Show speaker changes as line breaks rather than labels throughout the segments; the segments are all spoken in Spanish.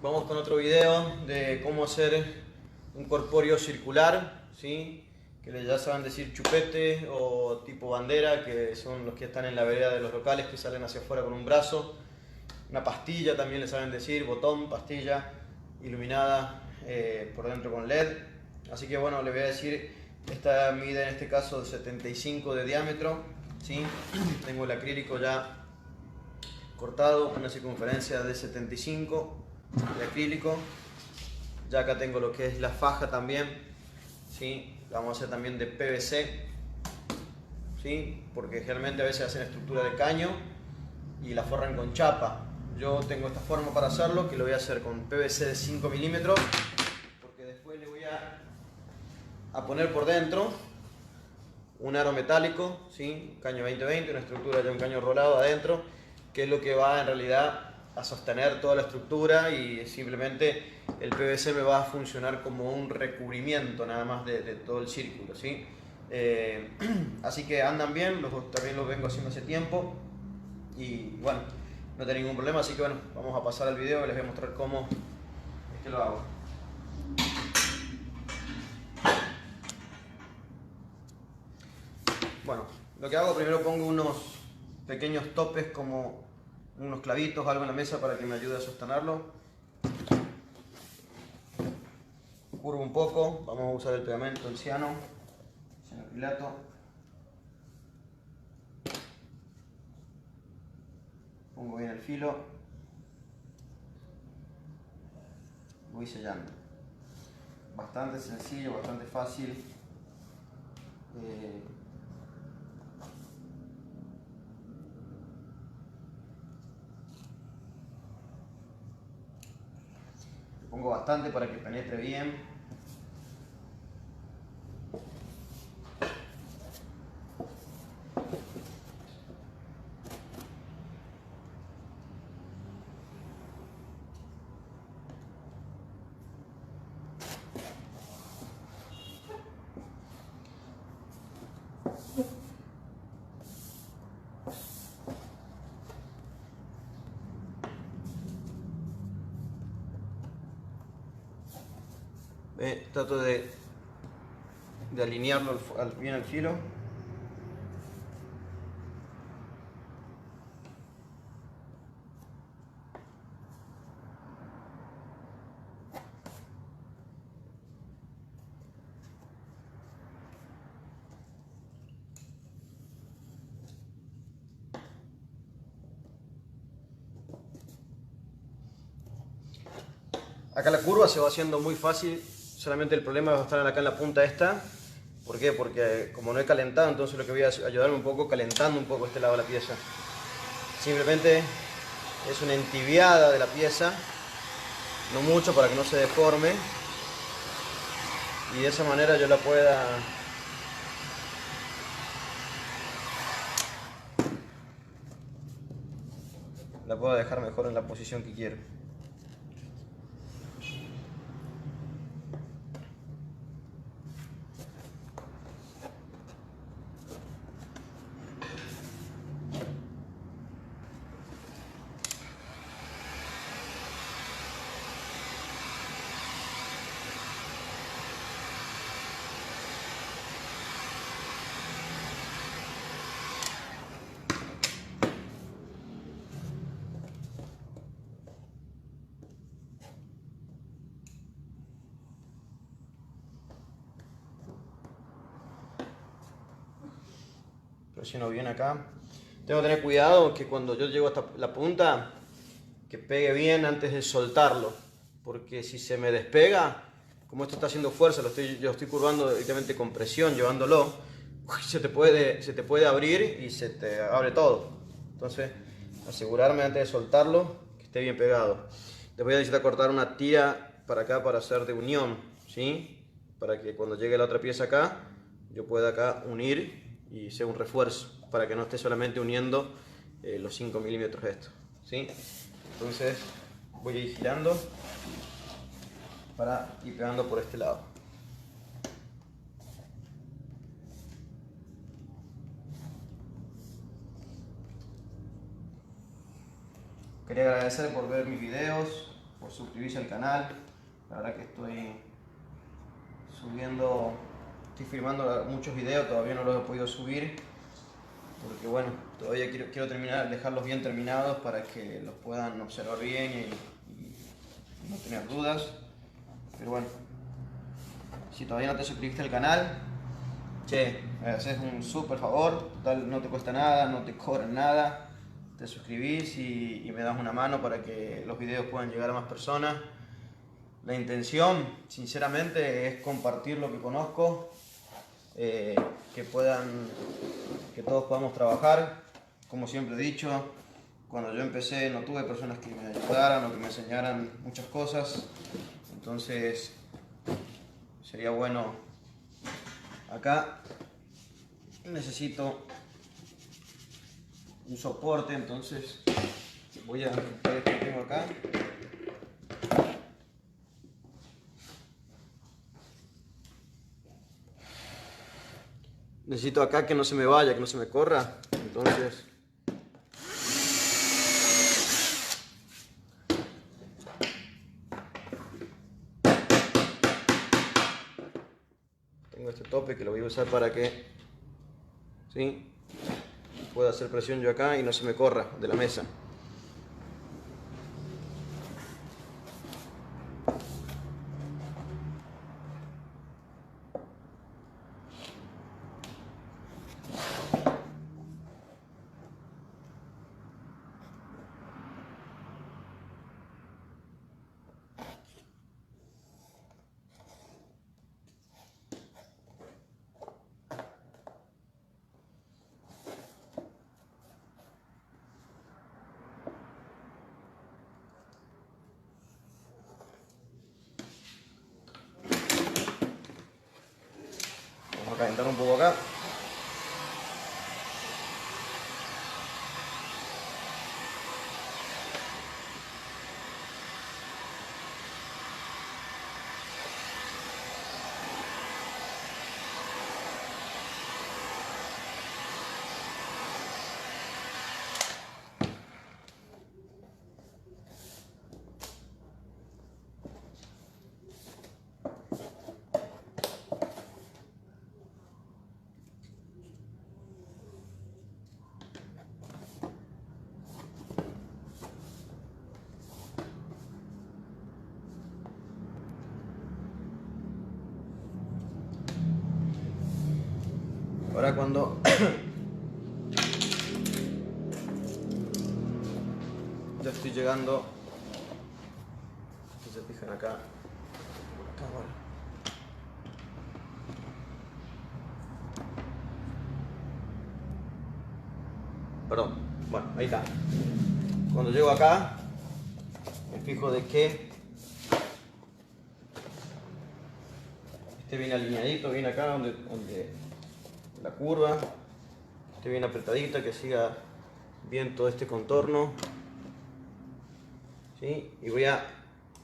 Vamos con otro video de cómo hacer un corpóreo circular, ¿sí? Que ya saben decir chupete o tipo bandera, que son los que están en la vereda de los locales, que salen hacia afuera con un brazo. Una pastilla también le saben decir, botón, pastilla iluminada por dentro con LED. Así que bueno, le voy a decir, esta mide en este caso 75 de diámetro, ¿sí? Tengo el acrílico ya cortado, una circunferencia de 75 de acrílico. Ya acá tengo lo que es la faja también, ¿sí? La vamos a hacer también de PVC, ¿sí? Porque generalmente a veces hacen estructura de caño y la forran con chapa. Yo tengo esta forma para hacerlo, que lo voy a hacer con PVC de 5 milímetros, porque después le voy a poner por dentro un aro metálico, ¿sí? Caño 2020, una estructura de un caño rolado adentro, que es lo que va en realidad a sostener toda la estructura, y simplemente el PVC me va a funcionar como un recubrimiento nada más de todo el círculo, ¿sí? Así que andan bien, también los vengo haciendo hace tiempo y bueno, no tengo ningún problema, así que bueno, vamos a pasar al video y les voy a mostrar cómo es que lo hago. Bueno, lo que hago, primero pongo unos pequeños topes, como unos clavitos, algo en la mesa para que me ayude a sostenerlo. Curvo un poco, vamos a usar el pegamento, el cianocrilato. Pongo bien el filo, voy sellando. Bastante sencillo, bastante fácil. Pongo bastante para que penetre bien. Trato de alinearlo bien al filo. Acá la curva se va haciendo muy fácil, solamente el problema va a estar acá en la punta esta. ¿Por qué? Porque como no he calentado, entonces lo que voy a ayudarme un poco calentando un poco este lado de la pieza. Simplemente es una entibiada de la pieza, no mucho para que no se deforme, y de esa manera yo la pueda dejar mejor en la posición que quiero. Presiono bien acá. Tengo que tener cuidado que cuando yo llego hasta la punta, que pegue bien antes de soltarlo, porque si se me despega, como esto está haciendo fuerza, yo estoy curvando directamente con presión, llevándolo, se te puede abrir y se te abre todo. Entonces, asegurarme antes de soltarlo que esté bien pegado. Después voy a necesitar cortar una tira para acá para hacer de unión, ¿sí? Para que cuando llegue la otra pieza acá, yo pueda acá unir y sea un refuerzo, para que no esté solamente uniendo los 5 milímetros de esto, ¿sí? Entonces voy a ir girando para ir pegando por este lado. Quería agradecer por ver mis videos, por suscribirse al canal. La verdad que estoy subiendo, estoy filmando muchos videos, todavía no los he podido subir porque bueno, todavía quiero terminar, dejarlos bien terminados para que los puedan observar bien y no tener dudas. Pero bueno, si todavía no te suscribiste al canal, che, me haces un súper favor, total, no te cuesta nada, no te cobran nada, te suscribís y me das una mano para que los videos puedan llegar a más personas. La intención, sinceramente, es compartir lo que conozco, que todos podamos trabajar. Como siempre he dicho, cuando yo empecé no tuve personas que me ayudaran o que me enseñaran muchas cosas, entonces sería bueno. Acá necesito un soporte, entonces voy a quitar esto que tengo acá. Necesito acá que no se me vaya, que no se me corra, entonces tengo este tope que lo voy a usar para que ¿sí? pueda hacer presión yo acá y no se me corra de la mesa. Vamos a calentar un poco acá. Ahora cuando ya estoy llegando, si se fijan acá, bueno. Perdón, bueno, ahí está. Cuando llego acá, me fijo de que esté bien alineadito, bien acá donde la curva, esté bien apretadita, que siga bien todo este contorno, ¿sí? Y voy a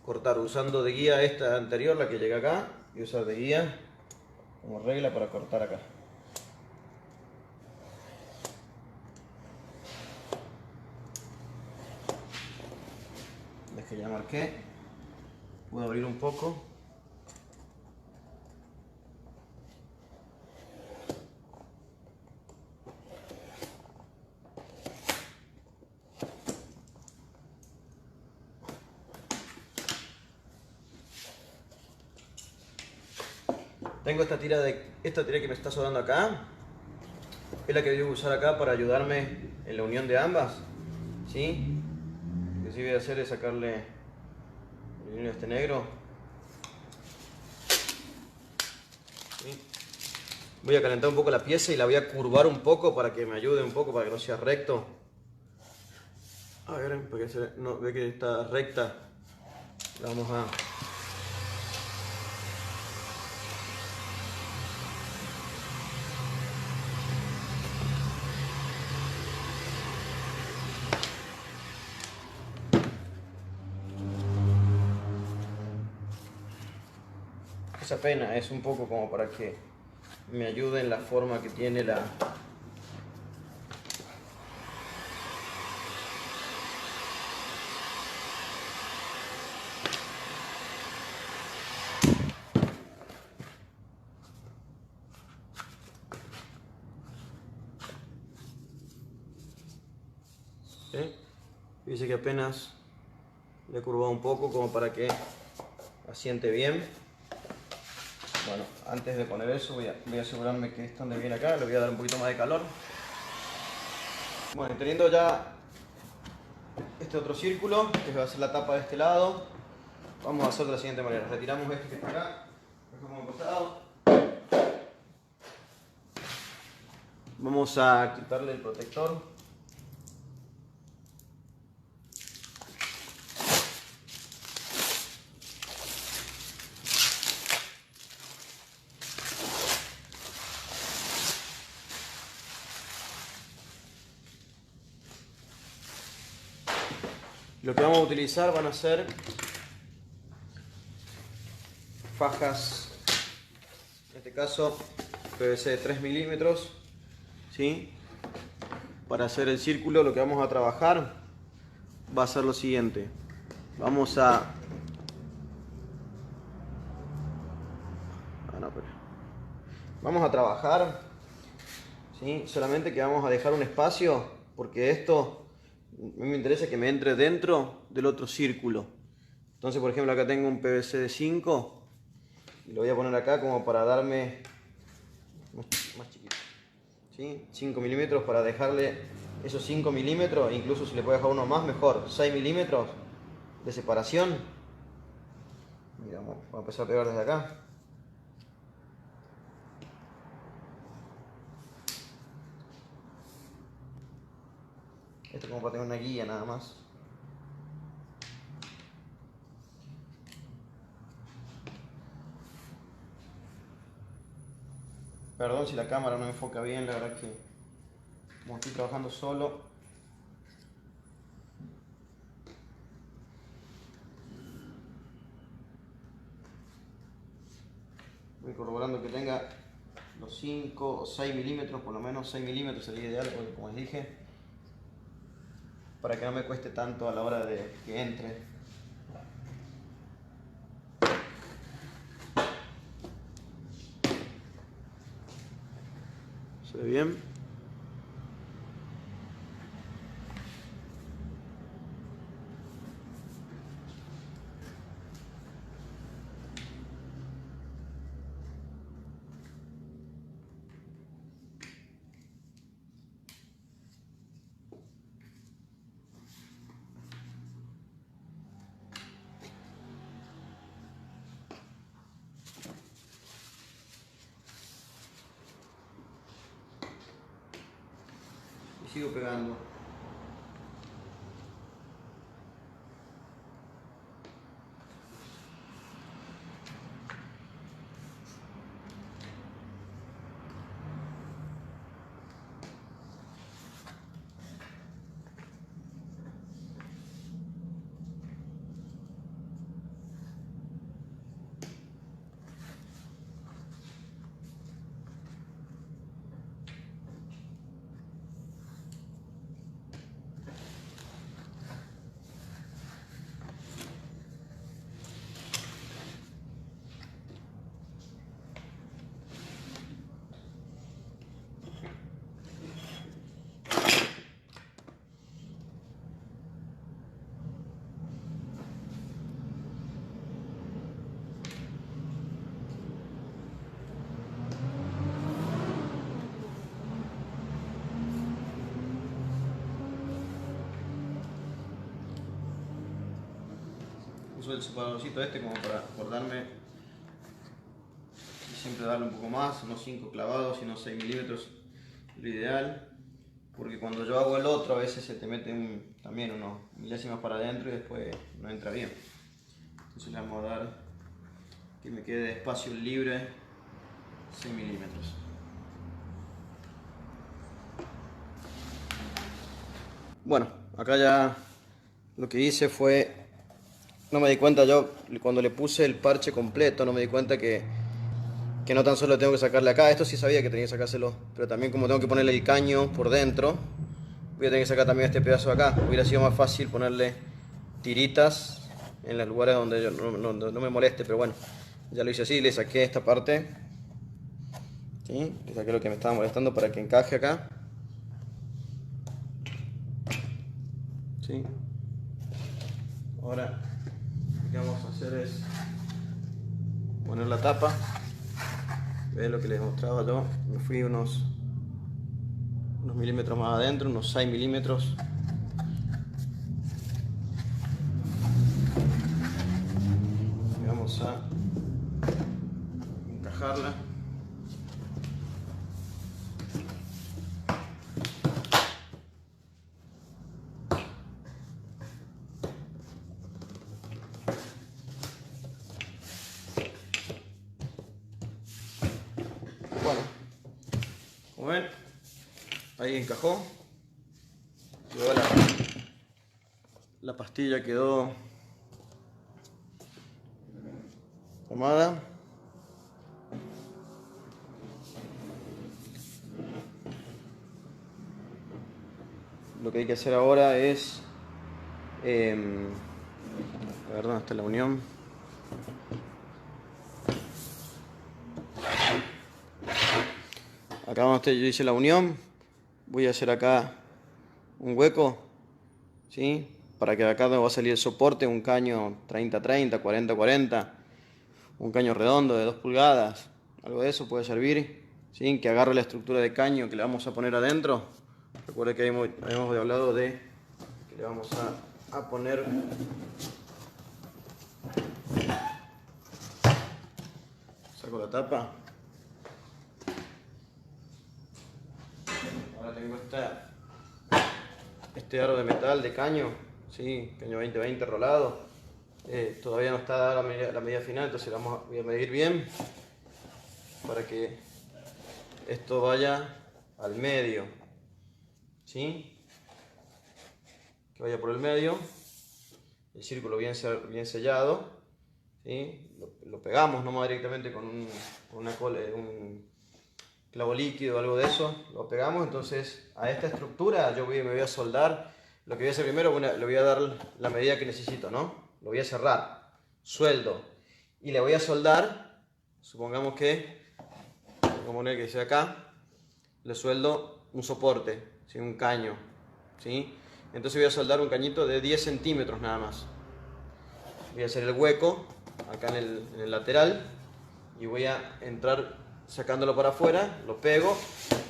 cortar usando de guía esta anterior, la que llega acá, y usar de guía como regla para cortar acá. Es que ya marqué, puedo abrir un poco. Tengo esta tira que me está sobrando acá, es la que voy a usar acá para ayudarme en la unión de ambas, ¿sí? Lo que sí voy a hacer es sacarle el vinilo este negro, ¿sí? Voy a calentar un poco la pieza y la voy a curvar un poco para que me ayude un poco, para que no sea recto. A ver, porque no ve que está recta, la vamos a... Esa pena es un poco como para que me ayude en la forma que tiene la... Dice que apenas le he curvado un poco como para que asiente bien. Bueno, antes de poner eso voy a asegurarme que esto ande bien acá, le voy a dar un poquito más de calor. Bueno, teniendo ya este otro círculo, que va a ser la tapa de este lado, vamos a hacer de la siguiente manera. Retiramos este que está acá, lo dejamos en costado. Vamos a quitarle el protector. Lo que vamos a utilizar van a ser fajas, en este caso PVC de 3 milímetros, ¿sí? Para hacer el círculo lo que vamos a trabajar va a ser lo siguiente. Vamos a trabajar, ¿sí? Solamente que vamos a dejar un espacio porque esto a mí me interesa que me entre dentro del otro círculo. Entonces, por ejemplo, acá tengo un PVC de 5 y lo voy a poner acá como para darme más chiquito, ¿sí? 5 milímetros para dejarle esos 5 milímetros, incluso si le puedo dejar uno más, mejor, 6 milímetros de separación. Mira, vamos a empezar a pegar desde acá. Esto como para tener una guía nada más. Perdón si la cámara no enfoca bien, la verdad que como estoy trabajando solo. Voy corroborando que tenga los 5 o 6 milímetros, por lo menos 6 milímetros sería ideal, porque como les dije, para que no me cueste tanto a la hora de que entre. ¿Se ve bien? Y sigo pegando. Uso el separadorcito este como para acordarme y siempre darle un poco más, no 5 clavados, sino 6 milímetros, lo ideal, porque cuando yo hago el otro a veces se te meten también unos milésimas para adentro y después no entra bien. Entonces le vamos a dar que me quede de espacio libre 6 milímetros. Bueno, acá ya lo que hice fue, no me di cuenta yo cuando le puse el parche completo, no me di cuenta que no tan solo tengo que sacarle acá, esto sí sabía que tenía que sacárselo, pero también como tengo que ponerle el caño por dentro, voy a tener que sacar también este pedazo de acá. Hubiera sido más fácil ponerle tiritas en los lugares donde yo no me moleste, pero bueno, ya lo hice así, le saqué esta parte, ¿sí? Le saqué lo que me estaba molestando para que encaje acá, ¿sí? Ahora lo que vamos a hacer es poner la tapa. Ven lo que les mostraba yo, me fui unos milímetros más adentro, unos 6 milímetros. Y vamos a encajarla. Bueno, como ven, ahí encajó. Luego la pastilla quedó tomada. Lo que hay que hacer ahora es a ver dónde está la unión. Acá donde yo hice la unión, voy a hacer acá un hueco, ¿sí? Para que de acá va a salir el soporte, un caño 30-30, 40-40, un caño redondo de 2 pulgadas, algo de eso puede servir, ¿sí? Que agarre la estructura de caño que le vamos a poner adentro. Recuerde que habíamos hablado de que le vamos a poner saco la tapa. Ahora tengo este aro de metal de caño, ¿sí? Caño 20-20 rolado. Todavía no está dada la medida final, entonces voy a medir bien para que esto vaya al medio, ¿sí? Que vaya por el medio, el círculo bien sellado, ¿sí? Lo pegamos nomás directamente con un clavo líquido o algo de eso, lo pegamos. Entonces a esta estructura me voy a soldar. Lo que voy a hacer primero, le voy a dar la medida que necesito, ¿no? Lo voy a cerrar, sueldo, y le voy a soldar, supongamos que, vamos a poner que dice acá, le sueldo un soporte, ¿sí? Un caño, ¿sí? Entonces voy a soldar un cañito de 10 centímetros nada más. Voy a hacer el hueco acá en el lateral y voy a entrar sacándolo para afuera, lo pego,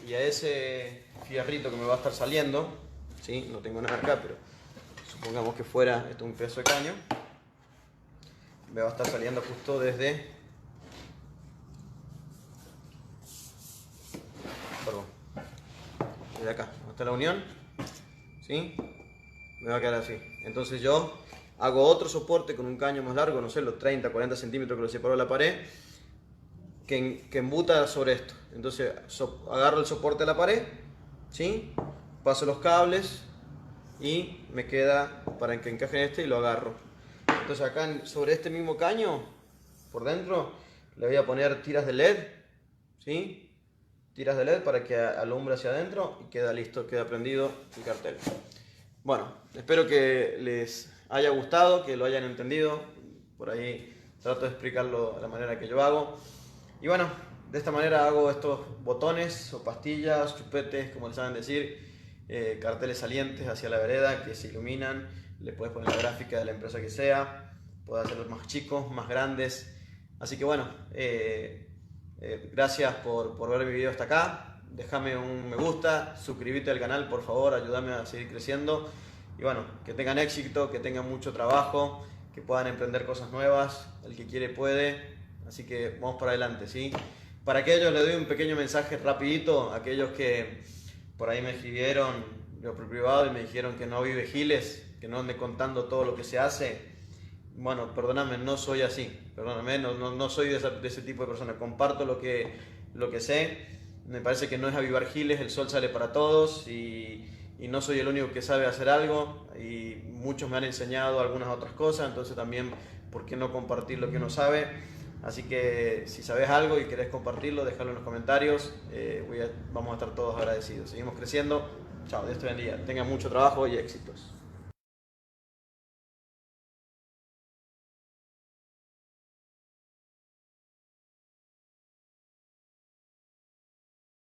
y a ese fierrito que me va a estar saliendo, ¿sí? No tengo nada acá, pero supongamos que fuera esto un pedazo de caño, me va a estar saliendo justo desde acá, donde está la unión, ¿sí? Me va a quedar así. Entonces yo hago otro soporte con un caño más largo, no sé, los 30-40 centímetros que lo separo de la pared, que embuta sobre esto. Entonces agarro el soporte de la pared, ¿sí? Paso los cables y me queda para que encaje en este y lo agarro. Entonces acá sobre este mismo caño, por dentro, le voy a poner tiras de LED, ¿sí? Tiras de LED para que alumbre hacia adentro y queda listo, queda prendido el cartel. Bueno, espero que les haya gustado, que lo hayan entendido. Por ahí trato de explicarlo de la manera que yo hago. Y bueno, de esta manera hago estos botones o pastillas, chupetes, como les saben decir, carteles salientes hacia la vereda que se iluminan. Le puedes poner la gráfica de la empresa que sea, puedes hacerlos más chicos, más grandes. Así que bueno, gracias por ver mi video hasta acá. Déjame un me gusta, suscríbete al canal, por favor, ayúdame a seguir creciendo. Y bueno, que tengan éxito, que tengan mucho trabajo, que puedan emprender cosas nuevas. El que quiere puede. Así que vamos para adelante, ¿sí? Para aquellos les doy un pequeño mensaje rapidito. Aquellos que por ahí me escribieron por privado y me dijeron que no vive Giles, que no ande contando todo lo que se hace. Bueno, perdóname, no soy así. Perdóname, no soy de ese tipo de persona. Comparto lo que sé. Me parece que no es avivar Giles, el sol sale para todos y no soy el único que sabe hacer algo, y muchos me han enseñado algunas otras cosas, entonces también, ¿por qué no compartir lo que uno sabe? Así que si sabes algo y querés compartirlo, déjalo en los comentarios. Vamos a estar todos agradecidos. Seguimos creciendo. Chao, Dios te bendiga. Tengan mucho trabajo y éxitos.